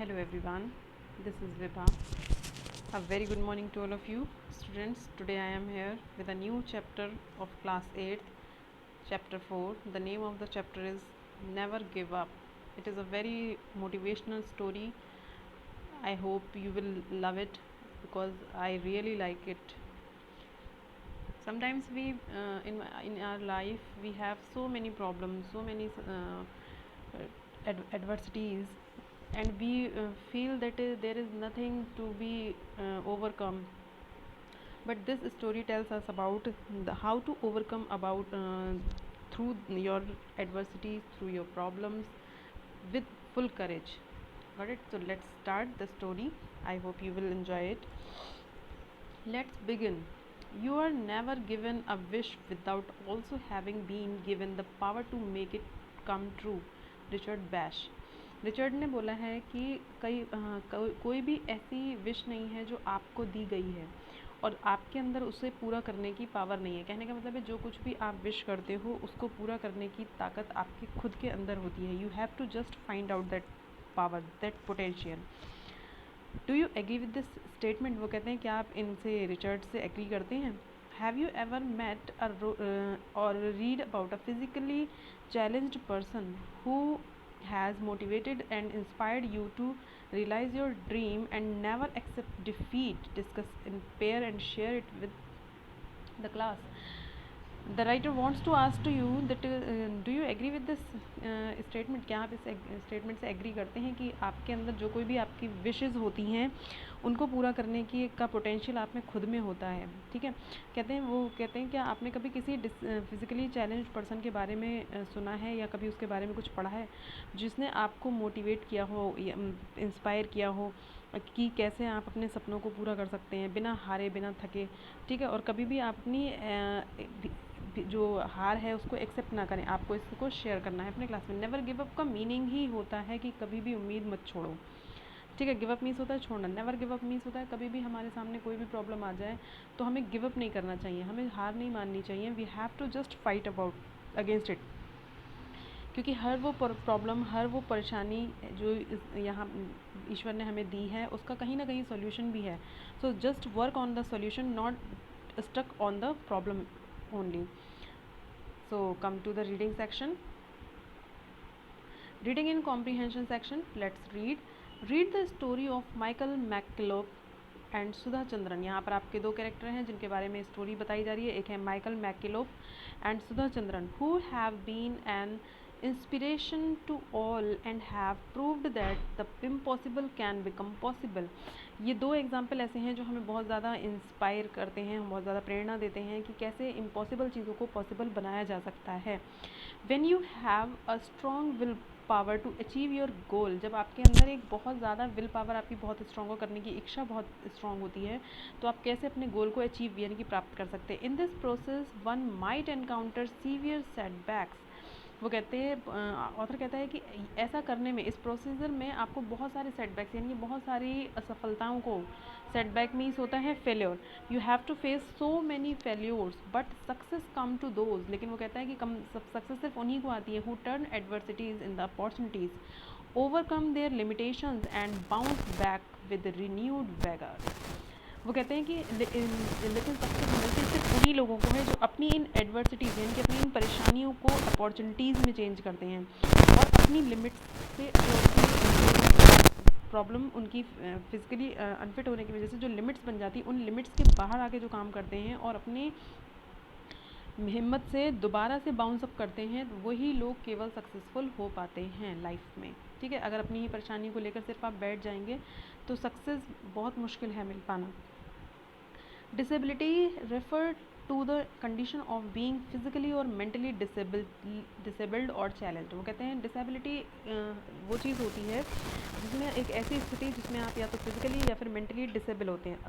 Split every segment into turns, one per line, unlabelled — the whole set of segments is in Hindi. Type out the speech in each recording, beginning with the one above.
Hello everyone, this is Vibha. A very good morning to all of you students. Today I am here with a new chapter of class 8th, chapter 4. The name of the chapter is Never Give Up. It is a very motivational story. I hope you will love it because I really like it. Sometimes in our life we have so many problems, so many adversities, and we feel that there is nothing to be overcome. But this story tells us about how to overcome about through your adversities, through your problems, with full courage. Got it? So let's start the story. I hope you will enjoy it. Let's begin. You are never given a wish without also having been given the power to make it come true. Richard bash. Richard ने बोला है कि कोई भी ऐसी विश नहीं है जो आपको दी गई है और आपके अंदर उसे पूरा करने की पावर नहीं है। कहने का मतलब है जो कुछ भी आप विश करते हो उसको पूरा करने की ताकत आपके खुद के अंदर होती है। You have to just find out that power, that potential. Do you agree with this statement? वो कहते हैं क्या आप इनसे, रिचर्ड से एग्री करते हैं? हैव यू एवर मेट और read about a physically challenged person who has motivated and inspired you to realize your dream and never accept defeat? Discuss in pair and share it with the class. The writer wants to ask to you that do you agree with this statement? क्या आप इस स्टेटमेंट से एग्री करते हैं कि आपके अंदर जो कोई भी आपकी विशेज़ होती हैं उनको पूरा करने की का पोटेंशियल आप में खुद में होता है? ठीक है। कहते हैं क्या आपने कभी किसी फिज़िकली चैलेंज पर्सन के बारे में सुना है या कभी उसके बारे में कुछ पढ़ा है जिसने आपको मोटिवेट किया हो या इंस्पायर किया हो कि कैसे आप अपने सपनों को पूरा कर सकते हैं बिना हारे, बिना थके? ठीक है। और कभी भी आप अपनी जो हार है उसको एक्सेप्ट ना करें, आपको इसको शेयर करना है अपने क्लास में। नेवर गिव अप का मीनिंग ही होता है कि कभी भी उम्मीद मत छोड़ो। ठीक है। गिव अप मीन्स होता है छोड़ना, नेवर गिव अप मीन्स होता है कभी भी हमारे सामने कोई भी प्रॉब्लम आ जाए तो हमें गिव अप नहीं करना चाहिए, हमें हार नहीं माननी चाहिए। We have to just fight about against it, क्योंकि हर वो प्रॉब्लम, हर वो परेशानी जो यहाँ ईश्वर ने हमें दी है उसका कहीं ना कहीं सॉल्यूशन भी है। So just work on the solution, not stuck on the problem only. So come to the reading section. Reading in comprehension section. Let's read. Read the story of Michael McKillop and Sudha Chandran. यहाँ पर आपके दो कैरेक्टर हैं जिनके बारे में स्टोरी बताई जा रही है। एक है Michael McKillop and Sudha Chandran, who have been an inspiration to all and have proved that the impossible can become possible. ये दो एग्जाम्पल ऐसे हैं जो हमें बहुत ज़्यादा इंस्पायर करते हैं, बहुत ज़्यादा प्रेरणा देते हैं कि कैसे इम्पॉसिबल चीज़ों को पॉसिबल बनाया जा सकता है। When you have a strong will power to achieve your goal, जब आपके अंदर एक बहुत ज़्यादा विल पावर, आपकी बहुत स्ट्रॉन्ग हो, करने की इच्छा बहुत स्ट्रॉन्ग होती है, तो आप कैसे अपने गोल को अचीव यानी कि प्राप्त कर सकते हैं। In this process one might encounter severe setbacks. वो कहते हैं, ऑथर कहता है कि ऐसा करने में, इस प्रोसीजर में आपको बहुत सारे सेटबैक्स यानी कि बहुत सारी असफलताओं को, सेटबैक मीन्स होता है failure, you have to face so many failures but success come to those. लेकिन वो कहता है कि सक्सेस सिर्फ उन्हीं को आती है who turn adversities in the opportunities, overcome their limitations and bounce back with renewed vigour. वो कहते हैं कि लेकिन सबसे मिलते सिर्फ उन्हीं लोगों को है जो अपनी इन एडवर्सिटीज़ यानी कि अपनी इन परेशानियों को अपॉर्चुनिटीज़ में चेंज करते हैं और अपनी लिमिट्स से, प्रॉब्लम उनकी फिजिकली अनफिट होने की वजह से जो लिमिट्स बन जाती, उन लिमिट्स के बाहर आके जो काम करते हैं और अपने हिम्मत से दोबारा से बाउंस अप करते हैं, वही लोग केवल सक्सेसफुल हो पाते हैं लाइफ में। ठीक है। अगर अपनी ही परेशानी को लेकर सिर्फ आप बैठ जाएंगे तो सक्सेस बहुत मुश्किल है मिल पाना। Disability refer to the condition of being physically और मेंटली डिसेबल्ड और चैलेंज्ड। वो कहते हैं डिसेबिलिटी वो चीज़ होती है जिसमें एक ऐसी स्थिति जिसमें आप या तो फिजिकली या फिर मेंटली डिसेबल होते हैं,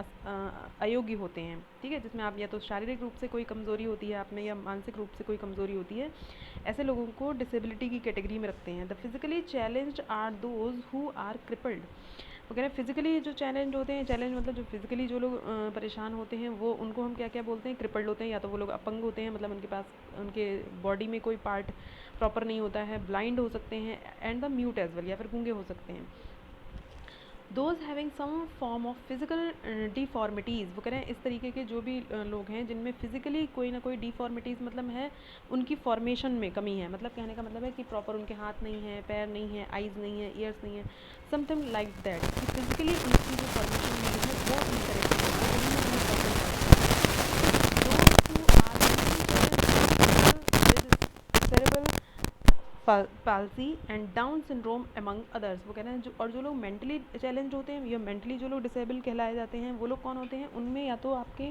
अयोग्य होते हैं। ठीक है। जिसमें आप या तो शारीरिक रूप से कोई कमज़ोरी होती है आप में या मानसिक रूप से कोई कमज़ोरी होती है, ऐसे लोगों को डिसेबिलिटी की कैटेगरी में रखते हैं। The physically challenged are those who are crippled. वो कह रहे हैं फिजिकली जो चैलेंज होते हैं, चैलेंज मतलब जो फिजिकली जो लोग परेशान होते हैं वो, उनको हम क्या क्या बोलते हैं? क्रिपल्ड होते हैं। या तो वो लोग अपंग होते हैं, मतलब उनके पास, उनके बॉडी में कोई पार्ट प्रॉपर नहीं होता है, ब्लाइंड हो सकते हैं, and the mute as well, या फिर गूंगे हो सकते हैं। Those having some form of physical deformities, वो कह रहे हैं इस तरीके के जो भी लोग हैं जिनमें फिजिकली कोई ना कोई डिफॉर्मिटीज़ मतलब है उनकी फॉर्मेशन में कमी है, मतलब कहने का मतलब है कि प्रॉपर उनके हाथ नहीं है, पैर नहीं है, आइज़ नहीं है, ईयर्स नहीं है, समथिंग लाइक दैट, कि फिजिकली उनकी जो फॉर्मेशन नहीं है वो इनकरेक्ट है, और वही में उन्हें problem palsy and Down syndrome among others, वो कह रहे हैं जो, और जो लोग मेंटली चैलेंज होते हैं या मेंटली जो लोग डिसेबल कहलाए जाते हैं वो लोग कौन होते हैं, उनमें या तो आपके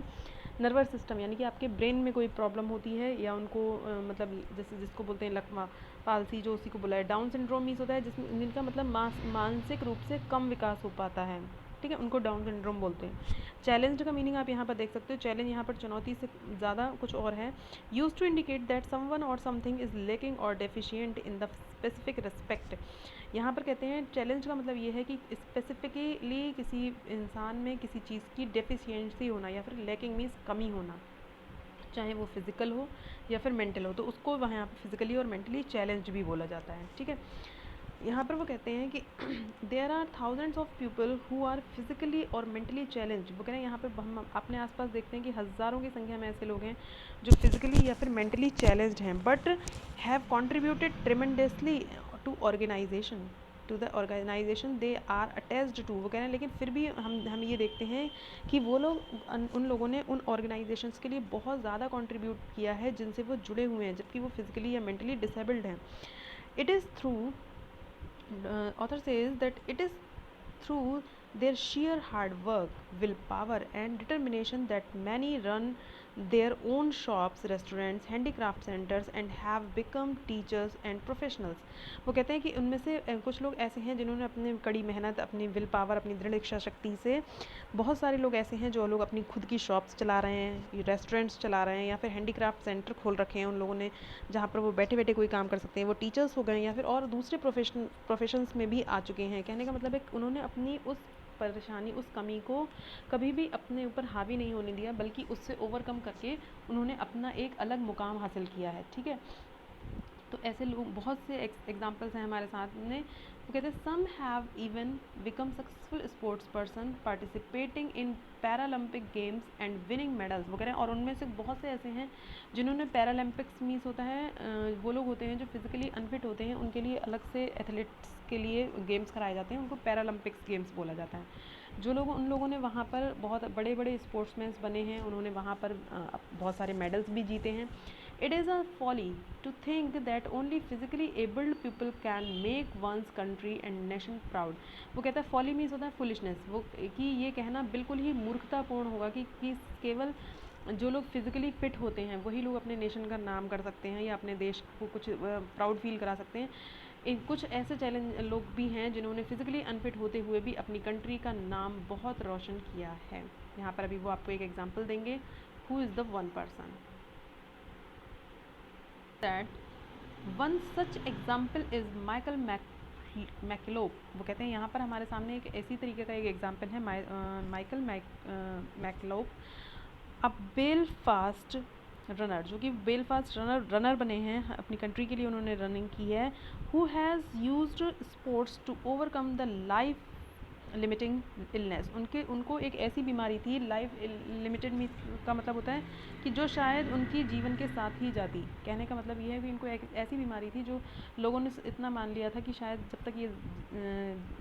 नर्वस सिस्टम यानी कि आपके ब्रेन में कोई प्रॉब्लम होती है, या उनको मतलब जैसे जिसको बोलते हैं लकवा पालसी, जो उसी को बोला है। डाउन सिंड्रोम मीन्स होता है जिसमें जिनका मतलब मानसिक रूप से कम विकास हो पाता है, ठीक है, उनको डाउन सिंड्रोम बोलते हैं। चैलेंज का मीनिंग आप यहाँ पर देख सकते हो, चैलेंज यहाँ पर चुनौती से ज़्यादा कुछ और है। Use to indicate that someone और समथिंग इज़ लेकिंग और deficient in the specific respect. यहाँ पर कहते हैं चैलेंज का मतलब ये है कि स्पेसिफिकली किसी इंसान में किसी चीज़ की डेफिशिएंसी होना, या फिर लैकिंग मीन्स कमी होना, चाहे वो फिजिकल हो या फिर मेंटल हो, तो उसको वहाँ यहाँ पर फिजिकली और मेंटली चैलेंज भी बोला जाता है, ठीक है। यहाँ पर वो कहते हैं कि there are thousands of people who are physically और मेंटली चैलेंज, वो कह रहे हैं यहाँ पर हम अपने आसपास देखते हैं कि हज़ारों की संख्या में ऐसे लोग हैं जो फिजिकली या फिर मेंटली चैलेंज्ड हैं, but have contributed tremendously to organisation to the organisation they are attached to, वो कह रहे हैं लेकिन फिर भी हम ये देखते हैं कि वो लोग उन लोगों ने उन ऑर्गेनाइजेशंस के लिए बहुत ज़्यादा कंट्रीब्यूट किया है जिनसे वो जुड़े हुए हैं, जबकि वो फिजिकली या मेंटली डिसेबल्ड हैं। It is through author says that it is through their sheer hard work, willpower, and determination that many run their own shops, restaurants, handicraft centers, and have become teachers and professionals. वो कहते हैं कि उनमें से कुछ लोग ऐसे हैं जिन्होंने अपनी कड़ी मेहनत, अपनी विल पावर, अपनी दृढ़ इच्छा शक्ति से, बहुत सारे लोग ऐसे हैं जो लोग अपनी खुद की शॉप्स चला रहे हैं, रेस्टोरेंट्स चला रहे हैं, या फिर हैंडीक्राफ्ट सेंटर खोल रखे हैं उन लोगों ने जहाँ पर वो बैठे बैठे कोई काम कर सकते हैं, वो टीचर्स हो गए या फिर और दूसरे प्रोफेशंस में भी आ चुके हैं। कहने का मतलब है उन्होंने अपनी उस परेशानी, उस कमी को कभी भी अपने ऊपर हावी नहीं होने दिया, बल्कि उससे ओवरकम करके उन्होंने अपना एक अलग मुकाम हासिल किया है, ठीक है। तो ऐसे लोग बहुत से एग्जाम्पल्स हैं हमारे साथ में। वो कहते हैं some have even become successful sports person participating in Paralympic games and winning medals, वो कह रहे हैं, और उनमें से बहुत से ऐसे हैं जिन्होंने पैरालंपिक्स मीन्स होता है वो लोग होते हैं जो फिजिकली अनफिट होते हैं, उनके लिए अलग से एथलीट्स के लिए गेम्स कराए जाते हैं, उनको पैरालंपिक्स गेम्स बोला जाता है। जो लोग उन लोगों ने वहाँ पर बहुत बड़े बड़े स्पोर्ट्समैन बने हैं, उन्होंने वहाँ पर बहुत सारे मेडल्स भी जीते हैं। It is a folly to think that only physically abled people can make one's country and nation proud. वो कहता है फॉली मीन्स होता है फुलिशनेस, वो कि ये कहना बिल्कुल ही मूर्खतापूर्ण होगा कि केवल जो लोग फिजिकली फिट होते हैं वही लोग अपने नेशन का नाम कर सकते हैं या अपने देश को कुछ प्राउड फील करा सकते हैं। कुछ ऐसे चैलेंज लोग भी हैं जिन्होंने फिजिकली अनफिट होते हुए भी अपनी कंट्री का नाम बहुत रोशन किया है। यहाँ पर अभी वो आपको एक एग्जाम्पल देंगे, who is the one person that one such example is Michael मैकलोप। वो कहते हैं यहाँ पर हमारे सामने एक ऐसी तरीके का एक एग्जाम्पल है माइकल मैकलोप, अब बेलफास्ट रनर, जो कि बेलफास्ट रनर बने हैं, अपनी कंट्री के लिए उन्होंने रनिंग की है। Who has used sports to overcome the life limiting illness, उनको एक ऐसी बीमारी थी, लाइफ लिमिटेड में का मतलब होता है कि जो शायद उनकी जीवन के साथ ही जाती। कहने का मतलब ये है कि इनको एक ऐसी बीमारी थी जो लोगों ने इतना मान लिया था कि शायद जब तक ये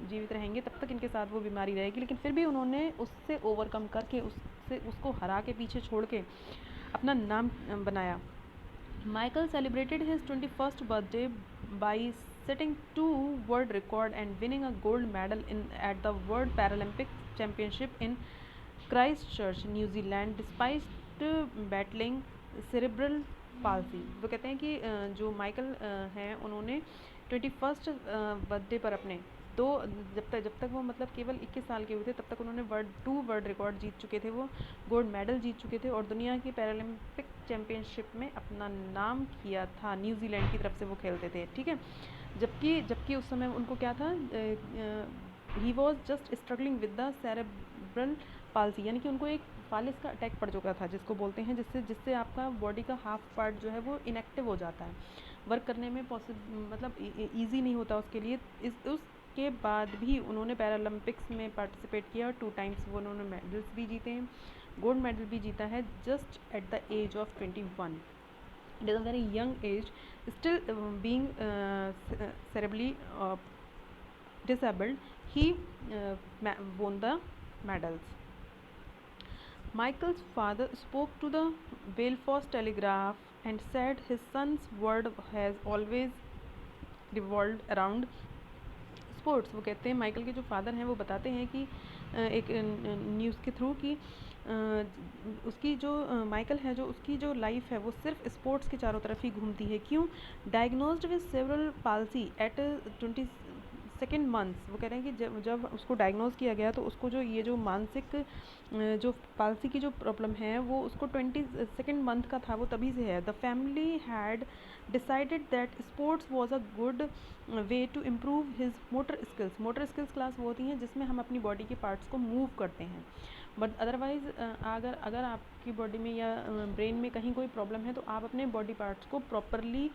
जीवित रहेंगे तब तक इनके साथ वो बीमारी रहेगी, लेकिन फिर भी उन्होंने उससे ओवरकम करके उसको हरा के पीछे छोड़ के अपना नाम बनाया। Michael celebrated his 21st birthday by setting two world record and winning a gold medal at the World Paralympic Championship in Christchurch, New Zealand, despite battling cerebral palsy। वो कहते हैं कि जो माइकल हैं उन्होंने 21st बर्थडे पर अपने जब तक वो मतलब केवल 21 साल के हुए थे तब तक उन्होंने वर्ल्ड रिकॉर्ड जीत चुके थे, वो गोल्ड मेडल जीत चुके थे और दुनिया की पैरालंपिक चैम्पियनशिप में अपना नाम किया था। न्यूजीलैंड की तरफ से वो खेलते थे, ठीक है। जबकि उस समय उनको क्या था, he was just struggling with the cerebral palsy, यानी कि उनको एक फालिस का अटैक पड़ चुका था, जिसको बोलते हैं जिससे आपका बॉडी का हाफ पार्ट जो है वो इनएक्टिव हो जाता है, वर्क करने में मतलब ईजी नहीं होता उसके लिए। उस के बाद भी उन्होंने पैरालंपिक्स में पार्टिसिपेट किया, 2 टाइम्स वो उन्होंने मेडल्स भी जीते हैं, गोल्ड मेडल भी जीता है just at the age of 21. It is a very young age, still being cerebrally disabled. He won the medals. Michael's father spoke to the Belfast Telegraph and said his son's world has always revolved around sports. वो कहते हैं, माइकल के जो फादर हैं वो बताते हैं कि एक न्यूज़ के थ्रू कि उसकी जो माइकल है, जो उसकी जो लाइफ है वो सिर्फ स्पोर्ट्स के चारों तरफ ही घूमती है. क्यों? Diagnosed with several palsy at 22nd months. वो कह रहे हैं कि जब उसको डायग्नोज किया गया तो उसको जो ये जो मानसिक जो पाल्सी की जो प्रॉब्लम है वो उसको 22nd मंथ का था, वो तभी से है. The family had decided that sports was a good way to improve his motor skills. Motor skills class वो होती हैं जिसमें हम अपनी बॉडी के पार्ट्स को मूव करते हैं. बट अदरवाइज़ अगर आपकी बॉडी में या ब्रेन में कहीं कोई प्रॉब्लम है तो आप अपने बॉडी पार्ट्स को प्रॉपरली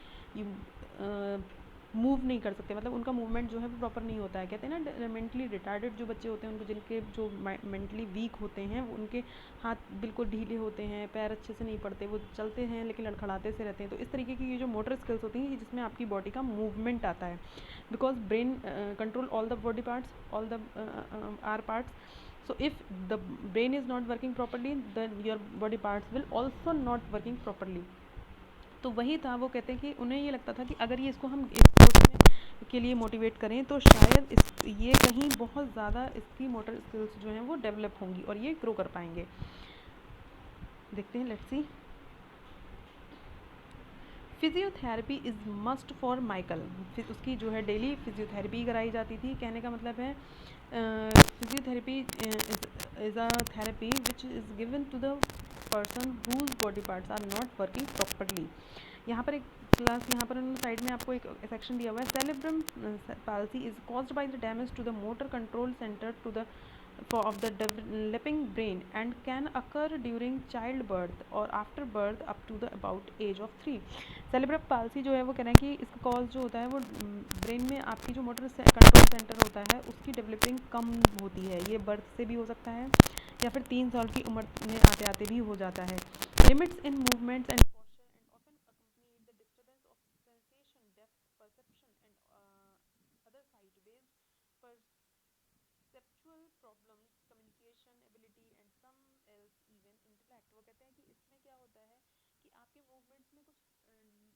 मूव नहीं कर सकते, मतलब उनका मूवमेंट जो है वो प्रॉपर नहीं होता है. कहते हैं ना, मेंटली रिटार्डेड जो बच्चे होते हैं उनको, जिनके जो मेंटली वीक होते हैं, उनके हाथ बिल्कुल ढीले होते हैं, पैर अच्छे से नहीं पड़ते, वो चलते हैं लेकिन लड़खड़ाते से रहते हैं. तो इस तरीके की ये जो मोटर स्किल्स होती हैं जिसमें आपकी बॉडी का मूवमेंट आता है, because brain control all the body parts, all the our parts. So if the brain is not working properly, then your body parts will also not working properly. तो वही था, वो कहते हैं कि उन्हें ये लगता था कि अगर ये इसको हम स्पोर्ट्स में के लिए मोटिवेट करें तो शायद ये कहीं बहुत ज़्यादा इसकी मोटर स्किल्स जो हैं वो डेवलप होंगी और ये ग्रो कर पाएंगे. देखते हैं, let's see. Physiotherapy is must for Michael. फिर उसकी जो है डेली फिजियोथेरेपी कराई जाती थी. कहने का मतलब है physiotherapy is a therapy which is given to the person whose body parts are not working properly. यहाँ पर एक क्लास, यहाँ पर उन्होंने साइड में आपको एक सेक्शन दिया हुआ है. Cerebrum palsy is caused by the damage to the motor control centre to the of the developing brain and can occur during childbirth or after birth up to the about age of 3. Cerebral palsy जो है वो कह रहे हैं कि इसका कॉज जो होता है वो ब्रेन में आपकी जो मोटर कंट्रोल सेंटर होता है उसकी डेवलपिंग कम होती है. ये बर्थ से भी हो सकता है या फिर 3 साल की उम्र में आते आते भी हो जाता है. Limits in movements and posture and often accompanied the disturbance of sensation, depth, perception and other sight-based perceptual problems, communication ability and some else even intellect. वो कहते हैं कि इसमें क्या होता है कि आपके मूवमेंट्स में कुछ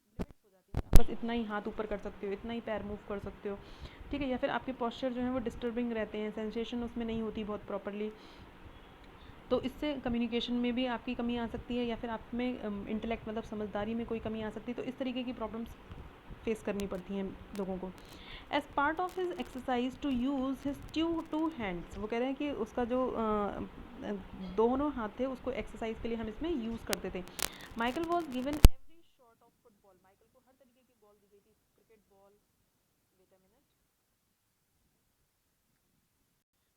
लिमिट्स हो जाती है. आप बस इतना ही हाथ ऊपर कर सकते हो, इतना ही पैर मूव कर सकते हो, ठीक है. या फिर आपके पोस्चर जो है वो डिस्टर्बिंग रहते हैं, सेंसेशन उसमें नहीं होती बहुत प्रॉपरली, तो इससे कम्युनिकेशन में भी आपकी कमी आ सकती है या फिर आप में इंटेलेक्ट मतलब समझदारी में कोई कमी आ सकती है. तो इस तरीके की प्रॉब्लम्स फेस करनी पड़ती हैं लोगों को. As part of his exercise to use his two hands. वो कह रहे हैं कि उसका जो दोनों हाथ थे उसको एक्सरसाइज के लिए हम इसमें यूज़ करते थे. Michael was given every shot of football. Michael को हर तरीके की बॉल दी गई थी. Cricket ball, wait a minute,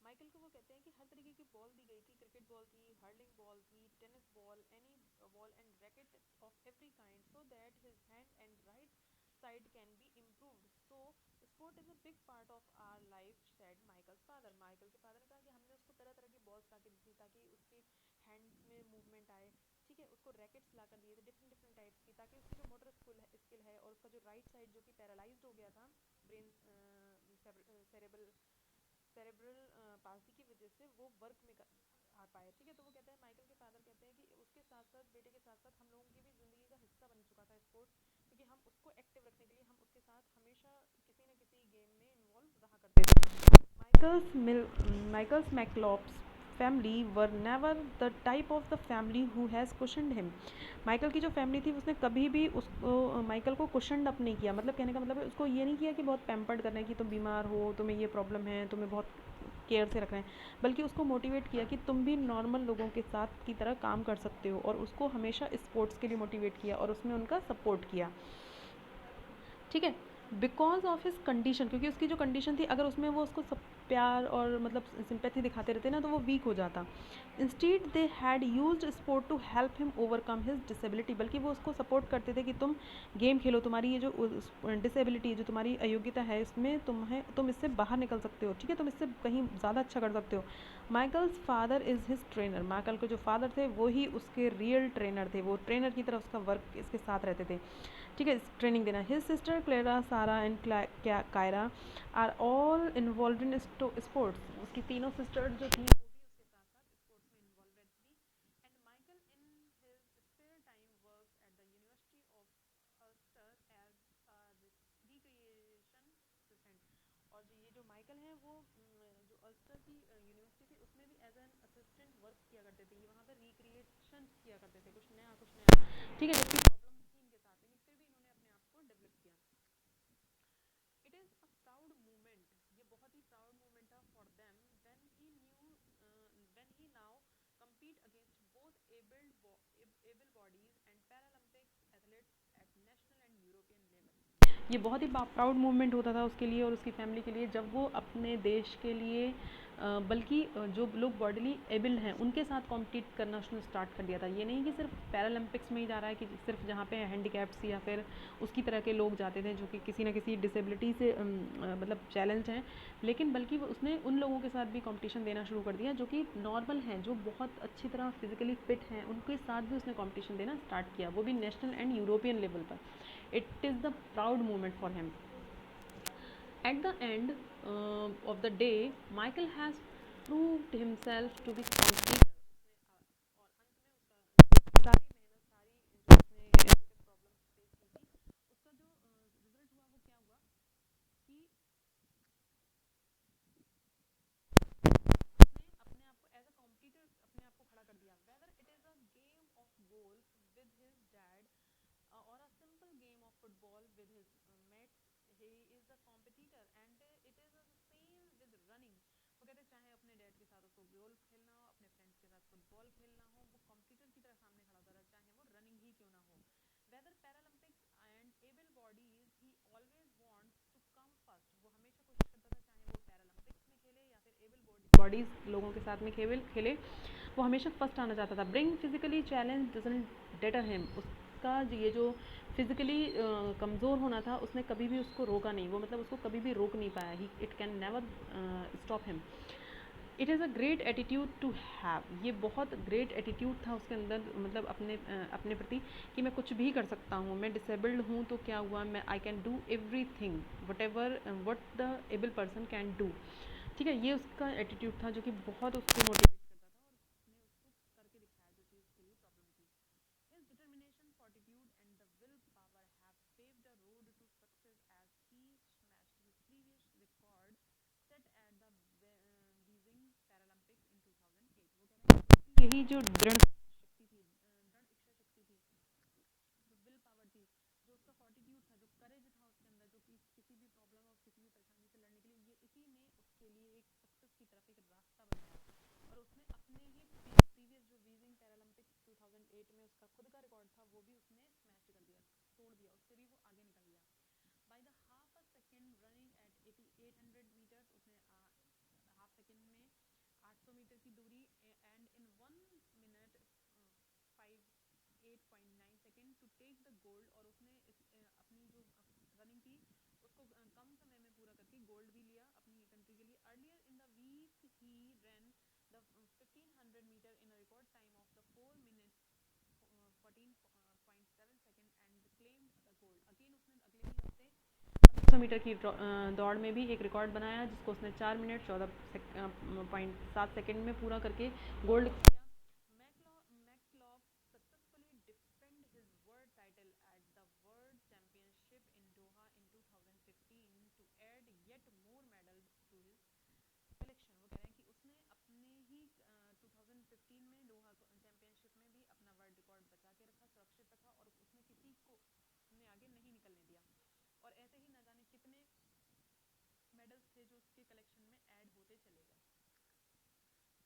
Michael को वो कहते हैं कि हर तरीके की बॉल दी गई थी. क्रिकेट बॉल थी, हर्लिंग बॉल थी, tennis ball, any ball and racket of every kind so that his hand and right side can be improved. So sport is a big part of our life said Michael's father. Michael के फादर ने कहा कि हमने उसको तरह तरह की बॉल्स ला के दी थी ताकि उसके हैंड्स में मूवमेंट आए, ठीक है. उसको रैकेट्स ला कर दिए थे डिफरेंट डिफरेंट टाइप्स की ताकि उसकी जो मोटर स्किल है और उसका जो राइट साइड जो कि पैरालाइज्ड हो गया था ब्रेन सेरेब्रल पाल्सी की वजह से वो वर्क में आ पाए, ठीक है. तो वो कहता है, माइकल के फादर कहते हैं कि उसके साथ साथ, बेटे के साथ साथ हम लोगों की भी ज़िंदगी का हिस्सा बन चुका था स्पोर्ट्स, क्योंकि हम उसको एक्टिव रखने के लिए हम उसके साथ हमेशा किसी न किसी गेम में इन्वॉल्व रहा करते थे. Michael's McKillop's family were never the type of the family who has cushioned him. Michael की जो फैमिली थी उसने कभी भी उसको माइकल को कुशन्ड अप नहीं किया. मतलब कहने का मतलब है उसको ये नहीं किया कि बहुत पैम्पर्ड करना है कि तुम बीमार हो, तुम्हें ये प्रॉब्लम है, तुम्हें बहुत केयर से रखना है, बल्कि उसको मोटिवेट किया कि तुम भी नॉर्मल लोगों के साथ की तरह काम कर सकते हो. और उसको हमेशा स्पोर्ट्स के लिए मोटिवेट किया और उसमें उनका सपोर्ट किया, ठीक है. बिकॉज ऑफ हिज कंडीशन, क्योंकि उसकी जो कंडीशन थी, अगर उसमें वो उसको सब प्यार और मतलब सिंपैथी दिखाते रहते ना, तो वो वीक हो जाता। Instead they had used sport to help him overcome his disability, बल्कि वो उसको सपोर्ट करते थे कि तुम गेम खेलो, तुम्हारी ये जो डिसेबिलिटी, जो तुम्हारी अयोग्यता है, इसमें तुम इससे बाहर निकल सकते हो, ठीक है, तुम इससे कहीं ज़्यादा अच्छा कर सकते हो। Michael's father is his trainer, Michael के जो फादर थे वो ही उसके रियल ट्रेनर थे, वो ट्रेनर की तरह उसका वर्क इसके साथ रहते थे, ठीक है, ट्रेनिंग देना। His sister Clara, Sara and Kyra are all involve in sports, उसकी तीनों सिस्टर्स जो थी वो भी उसके साथ साथ स्पोर्ट्स में इन्वॉल्व थी। And Michael in his spare time works at the University of Ulster as recreation assistant. और ये जो माइकल है वो जो अल्स्टर की यूनिवर्सिटी थी उसमें भी एज एन असिस्टेंट वर्क किया करते थे, ये वहाँ पर रिक्रिएशन किया करते थे, कुछ नया कुछ नया, ठीक है, जबकि प्रॉब्लम थी इनके साथ, लेकिन फिर भी इन्होंने अपने आप को डेवलप किया। It is a proud moment, ये बहुत ही प्राउड मोमेंट था for them when he now compete against both able bodies and Paralympics athletes at national and European level। ये बहुत ही प्राउड मूवमेंट होता था उसके लिए और उसकी फैमिली के लिए, जब वो अपने देश के लिए बल्कि जो लोग बॉडीली एबल्ड हैं उनके साथ कॉम्पीट करना उसने स्टार्ट कर दिया था। ये नहीं कि सिर्फ पैरालंपिक्स में ही जा रहा है, कि सिर्फ जहाँ पे हैंडीकैप्स या फिर उसकी तरह के लोग जाते थे जो कि किसी ना किसी डिसेबिलिटी से मतलब चैलेंज हैं, लेकिन बल्कि उसने उन लोगों के साथ भी कंपटीशन देना शुरू कर दिया जो कि नॉर्मल हैं, जो बहुत अच्छी तरह फिजिकली फिट हैं, उनके साथ भी उसने कंपटीशन देना स्टार्ट किया, वो भी नेशनल एंड यूरोपियन लेवल पर। It is the proud moment for him. At the end of the day, Michael has proved himself to be completer। और अंत में उसका सारी मेहनत, सारी जो उसने प्रॉब्लम फेस की थी, उसका जो रिजल्ट हुआ वो क्या हुआ कि उसने अपने आप को एज अ कॉम्पिटिटर अपने आप को खड़ा कर दिया। Whether it is a game of golf with his dad or a simple game of football with his mates, he is a competitor and it is the same with running। वो कहते चाहे अपने डैड के साथ उसको गोल्फ खेलना हो, अपने फ्रेंड्स के साथ फुटबॉल खेलना हो, वो कॉम्पिटिटर की तरह सामने खड़ा होता रहा, चाहे वो रनिंग ही क्यों ना हो। Whether Paralympics and able bodies he always wants to come first, वो हमेशा कोशिश करता था, चाहे वो पैरालंपिक्स में खेले या फिर एबल बॉडीज लोगों के साथ में खेले, वो हमेशा फर्स्ट आना चाहता था। Bring physically challenge doesn't debtor him, उसका ये जो फिजिकली कमज़ोर होना था उसने कभी भी उसको रोका नहीं, वो मतलब उसको कभी भी रोक नहीं पाया, he it can never stop him. It is a great attitude to have, ये बहुत ग्रेट एटीट्यूड था उसके अंदर, मतलब अपने प्रति, कि मैं कुछ भी कर सकता हूँ, मैं डिसेबल्ड हूँ तो क्या हुआ, मैं I can do every thing what ever what the able person can do, ठीक है, ये उसका एटीट्यूड था जो कि बहुत उसको मोटिवेट करता था और उसने उसको करके दिखाया जो चीज़ उसके लिए प्रॉब्लम थी। His determination, fortitude, and the willpower have paved a road to success as he smashed his previous record set at the Beijing Paralympics in 2008। वो कह रहा है कि यही जो दृढ़ शक्ति थी, दृढ़ इच्छा शक्ति थी, जो विल पावर थी, जो उसका फॉर्टिट्यूड था, जो करेज था उसके अंदर, जो कि किसी भी प्रॉब्लम और किसी भी परेशानी से लड़ने के लिए, ये इसी ने उसके लिए एक सक्सेस की तरफ एक रास्ता बनाया। और उसने अपने ही प्रीवियस जो बीजिंग पैरालंपिक्स 2008 में उसका खुद का रिकॉर्ड था वो भी उसने स्मैश कर दिया, तोड़ दिया, उससे भी वो आगे निकल गया। By the half a second running at 800 meters, उसने हाफ सेकेंड में 800 मीटर की दूरी and in 1 minute 8.9 second to take the gold, और उसने अपनी जो रनिंग थी उसको कम समय में पूरा करके गोल्ड भी लिया अपनी कंट्री के लिए। Earlier in the week he run the 1500 meter in record time of the 4 minutes 14.7 second and claim the gold. Again उसने अगले ही हफ्ते 1500 मीटर की दौड़ में भी एक रिकॉर्ड बनाया जिसको उसने 4 मिनट 14.7 सेकेंड में पूरा करके गोल्ड किया। McKillop successfully defend his world title at the world championship in Doha in 2015 to add yet more medals to his collection. वो कह रहे हैं कि उसने अपने ही 2015 में डोहा चैंपियनशिप में भी अपना वर्ल्ड रिकॉर्ड बचा के रखा, सुरक्षित रखा, और उसने किसी को अपने आगे नहीं निकलने दिया। और ऐसे ही ना जाने कितने मेडल्स थे जो उसके कलेक्शन में ऐड होते चले गए।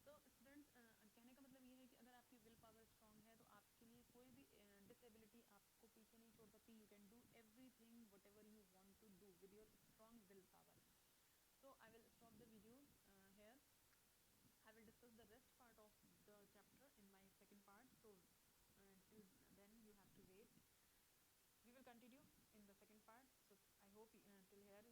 तो स्टूडेंट्स, कहने का मतलब ये है कि अगर आपकी विल पावर स्ट्रांग है तो आपके लिए कोई भी डिसेबिलिटी आपको पीछे नहीं छोड़ सकती। You can do everything whatever you want to do your strong willpower. So I will stop the video here. I will discuss the rest part of the chapter in my second part. So till then you have to wait. We will continue in the second part. So I hope till here